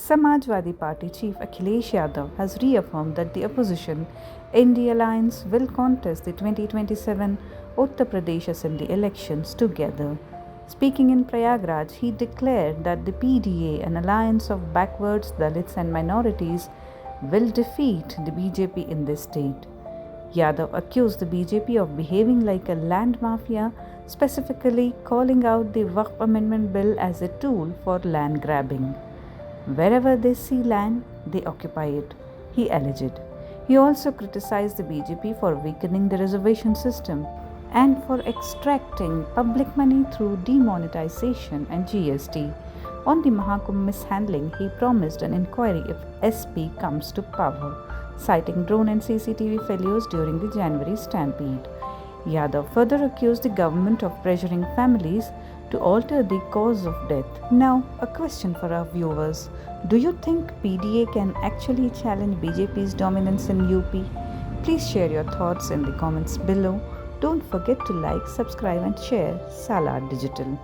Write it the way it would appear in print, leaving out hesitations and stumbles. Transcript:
Samajwadi Party chief Akhilesh Yadav has reaffirmed that the opposition India Alliance will contest the 2027 Uttar Pradesh Assembly elections together. Speaking in Prayagraj, he declared that the PDA, an alliance of backwards Dalits and minorities, will defeat the BJP in this state. Yadav accused the BJP of behaving like a land mafia, specifically calling out the Waqf Amendment Bill as a tool for land grabbing. Wherever they see land, they occupy it, he alleged. He also criticized the BJP for weakening the reservation system and for extracting public money through demonetization and GST. On the Mahakumbh mishandling, he promised an inquiry if SP comes to power, citing drone and CCTV failures during the January stampede. Yadav further accused the government of pressuring families to alter the cause of death. Now, a question for our viewers. Do you think PDA can actually challenge BJP's dominance in UP? Please share your thoughts in the comments below. Don't forget to like, subscribe and share Salar Digital.